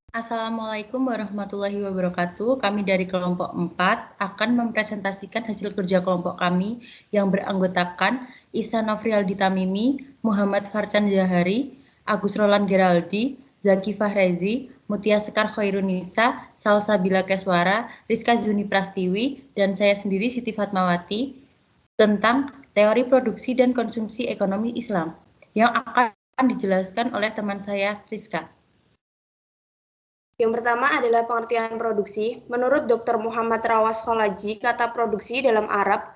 Assalamualaikum warahmatullahi wabarakatuh. Kami dari kelompok 4 akan mempresentasikan hasil kerja kelompok kami yang beranggotakan Isa Nofrialdi Tamimi, Muhammad Farcan Zahari, Agus Roland Geraldi, Zaki Fahrezi, Mutia Sekar Khairunisa, Salsabila Keswara, Rizka Zuni Prastiwi, dan saya sendiri Siti Fatmawati tentang teori produksi dan konsumsi ekonomi Islam yang akan dijelaskan oleh teman saya Rizka. Yang pertama adalah pengertian produksi. Menurut Dr. Muhammad Rawas Kholaji, kata produksi dalam Arab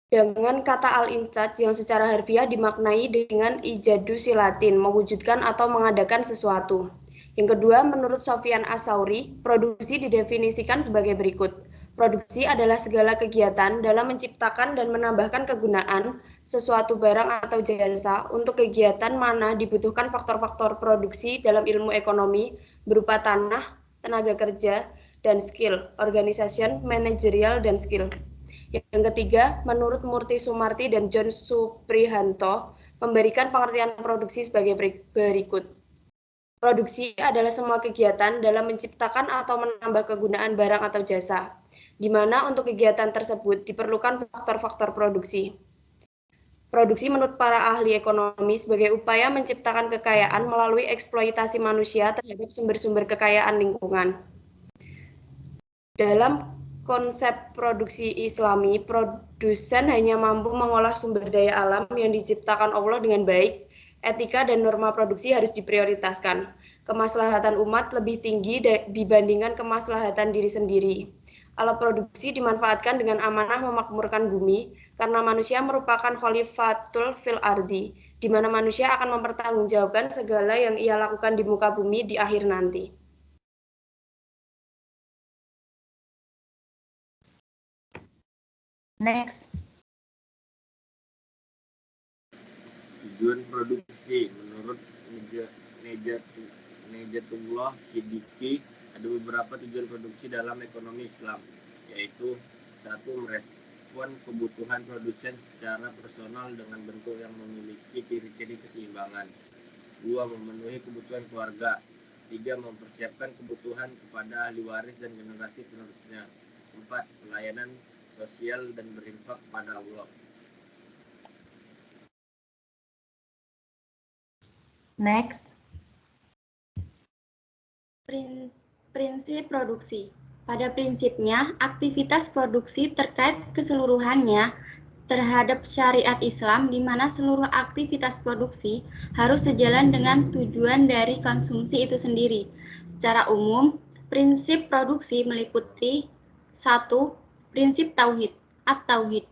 dengan kata al-intaj yang secara harfiah dimaknai dengan ijadu silatin, mewujudkan atau mengadakan sesuatu. Yang kedua, menurut Sofyan As-Sauri, produksi didefinisikan sebagai berikut. Produksi adalah segala kegiatan dalam menciptakan dan menambahkan kegunaan sesuatu barang atau jasa untuk kegiatan mana dibutuhkan faktor-faktor produksi dalam ilmu ekonomi berupa tanah, tenaga kerja, dan skill, organization, manajerial, dan skill. Yang ketiga, menurut Murti Sumarti dan John Suprihanto, memberikan pengertian produksi sebagai berikut. Produksi adalah semua kegiatan dalam menciptakan atau menambah kegunaan barang atau jasa, di mana untuk kegiatan tersebut diperlukan faktor-faktor produksi. Produksi menurut para ahli ekonomi sebagai upaya menciptakan kekayaan melalui eksploitasi manusia terhadap sumber-sumber kekayaan lingkungan. Dalam konsep produksi Islami, produsen hanya mampu mengolah sumber daya alam yang diciptakan Allah dengan baik. Etika dan norma produksi harus diprioritaskan. Kemaslahatan umat lebih tinggi dibandingkan kemaslahatan diri sendiri. Alat produksi dimanfaatkan dengan amanah memakmurkan bumi, karena manusia merupakan khalifatul fil ardi, di mana manusia akan mempertanggungjawabkan segala yang ia lakukan di muka bumi di akhir nanti. Next. Tujuan produksi menurut Nejatullah Siddiqi, ada beberapa tujuan produksi dalam ekonomi Islam, yaitu 1. Merespon kebutuhan produsen secara personal dengan bentuk yang memiliki ciri-ciri keseimbangan. 2. Memenuhi kebutuhan keluarga. 3. Mempersiapkan kebutuhan kepada ahli waris dan generasi penerusnya. 4. Pelayanan sosial dan berinfak kepada Allah. Next. Prinsip produksi. Pada prinsipnya, aktivitas produksi terkait keseluruhannya terhadap syariat Islam, di mana seluruh aktivitas produksi harus sejalan dengan tujuan dari konsumsi itu sendiri. Secara umum, prinsip produksi meliputi 1. Prinsip tauhid, at-tauhid.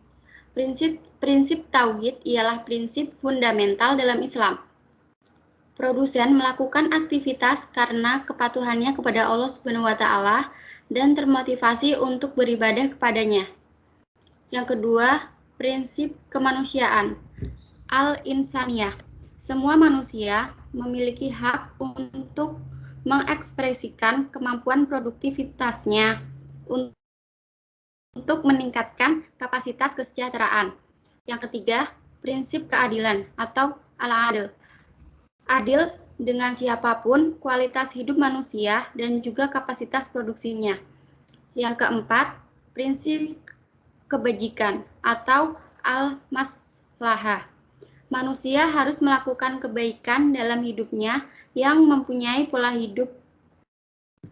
Prinsip tauhid ialah prinsip fundamental dalam Islam. Produsen melakukan aktivitas karena kepatuhannya kepada Allah Subhanahu wa Ta'ala dan termotivasi untuk beribadah kepadanya. Yang kedua, prinsip kemanusiaan, al-insaniyah. Semua manusia memiliki hak untuk mengekspresikan kemampuan produktivitasnya untuk meningkatkan kapasitas kesejahteraan. Yang ketiga, prinsip keadilan atau al-adl. Adil dengan siapapun, kualitas hidup manusia, dan juga kapasitas produksinya. Yang keempat, prinsip kebajikan atau al-maslahah. Manusia harus melakukan kebaikan dalam hidupnya yang mempunyai pola hidup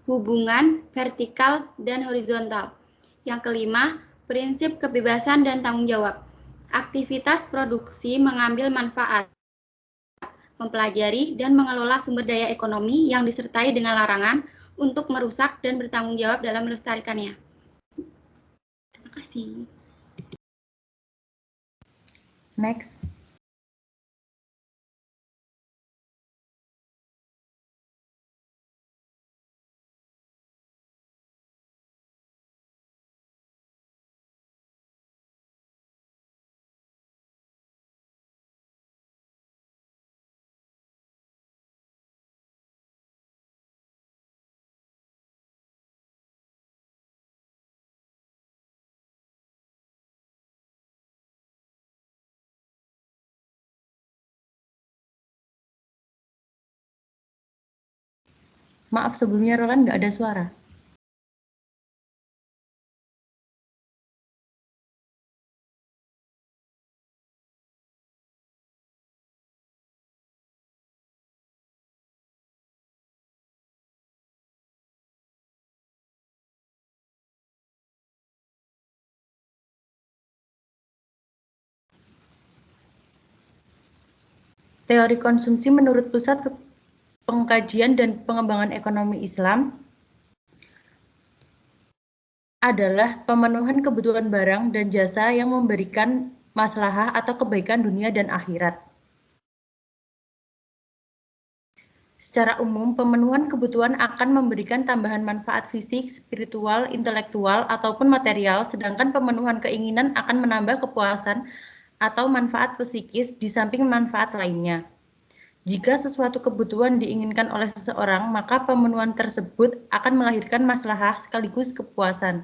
hubungan vertikal dan horizontal. Yang kelima, prinsip kebebasan dan tanggung jawab. Aktivitas produksi mengambil manfaat, mempelajari dan mengelola sumber daya ekonomi yang disertai dengan larangan untuk merusak dan bertanggung jawab dalam melestarikannya. Terima kasih. Next. Maaf sebelumnya Roland nggak ada suara. Teori konsumsi menurut Pusat Pengkajian dan Pengembangan Ekonomi Islam adalah pemenuhan kebutuhan barang dan jasa yang memberikan maslahah atau kebaikan dunia dan akhirat. Secara umum, pemenuhan kebutuhan akan memberikan tambahan manfaat fisik, spiritual, intelektual, ataupun material, sedangkan pemenuhan keinginan akan menambah kepuasan atau manfaat psikis di samping manfaat lainnya. Jika sesuatu kebutuhan diinginkan oleh seseorang, maka pemenuhan tersebut akan melahirkan maslahah sekaligus kepuasan.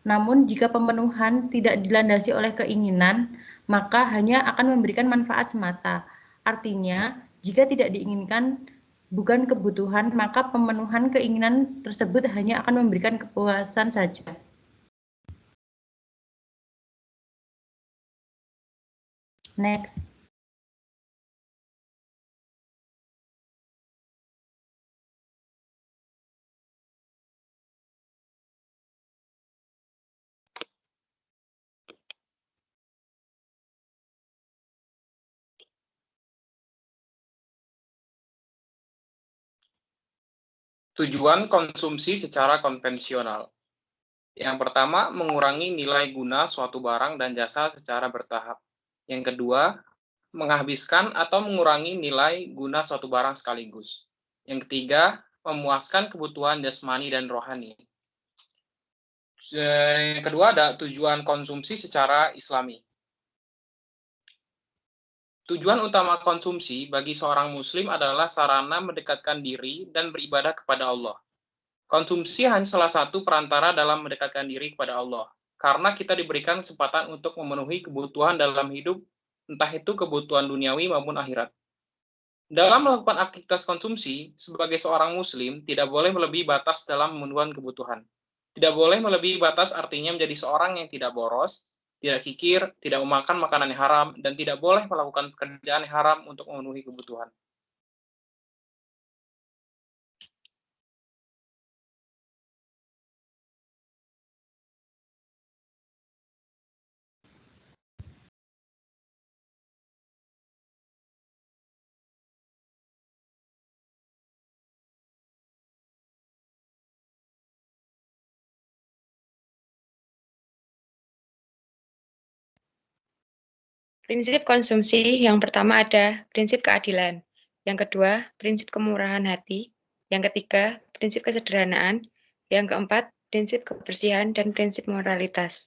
Namun, jika pemenuhan tidak dilandasi oleh keinginan, maka hanya akan memberikan manfaat semata. Artinya, jika tidak diinginkan bukan kebutuhan, maka pemenuhan keinginan tersebut hanya akan memberikan kepuasan saja. Next. Tujuan konsumsi secara konvensional. Yang pertama, mengurangi nilai guna suatu barang dan jasa secara bertahap. Yang kedua, menghabiskan atau mengurangi nilai guna suatu barang sekaligus. Yang ketiga, memuaskan kebutuhan jasmani dan rohani. Yang kedua ada tujuan konsumsi secara Islami. Tujuan utama konsumsi bagi seorang muslim adalah sarana mendekatkan diri dan beribadah kepada Allah. Konsumsi hanya salah satu perantara dalam mendekatkan diri kepada Allah, karena kita diberikan kesempatan untuk memenuhi kebutuhan dalam hidup, entah itu kebutuhan duniawi maupun akhirat. Dalam melakukan aktivitas konsumsi, sebagai seorang muslim, tidak boleh melebihi batas dalam memenuhi kebutuhan. Tidak boleh melebihi batas artinya menjadi seorang yang tidak boros, tidak kikir, tidak memakan makanan yang haram, dan tidak boleh melakukan pekerjaan yang haram untuk memenuhi kebutuhan. Prinsip konsumsi yang pertama ada prinsip keadilan, yang kedua prinsip kemurahan hati, yang ketiga prinsip kesederhanaan, yang keempat prinsip kebersihan dan prinsip moralitas.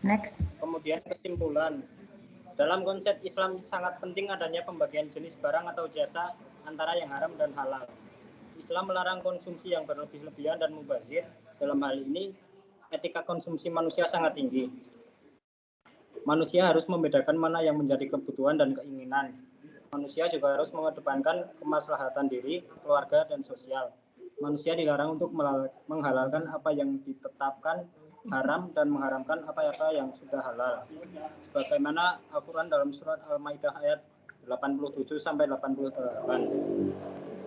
Next. Kemudian kesimpulan. Dalam konsep Islam sangat penting adanya pembagian jenis barang atau jasa antara yang haram dan halal. Islam melarang konsumsi yang berlebih-lebihan dan mubazir. Dalam hal ini, etika konsumsi manusia sangat tinggi. Manusia harus membedakan mana yang menjadi kebutuhan dan keinginan. Manusia juga harus mengedepankan kemaslahatan diri, keluarga, dan sosial. Manusia dilarang untuk menghalalkan apa yang ditetapkan haram dan mengharamkan apa-apa yang sudah halal. Sebagaimana Al-Quran dalam surat Al-Maidah ayat 87-88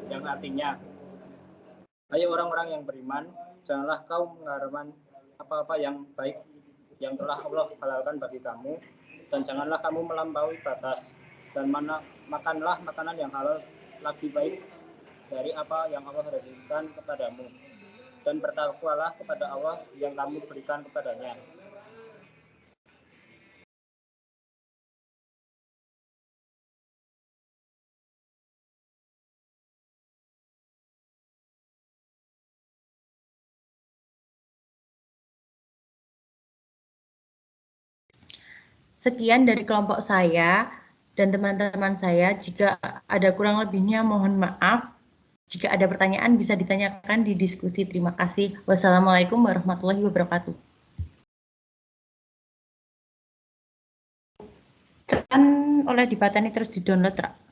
yang artinya, hai orang-orang yang beriman, janganlah kau mengharamkan apa-apa yang baik yang telah Allah halalkan bagi kamu, dan janganlah kamu melampaui batas, dan makanlah makanan yang halal lagi baik dari apa yang Allah rezekikan kepadamu, dan bertakwalah kepada Allah yang kamu berikan kepadanya. Sekian dari kelompok saya dan teman-teman saya. Jika ada kurang lebihnya mohon maaf. Jika ada pertanyaan bisa ditanyakan di diskusi. Terima kasih. Wassalamualaikum warahmatullahi wabarakatuh. Kan oleh dipateni terus di-download, Ra.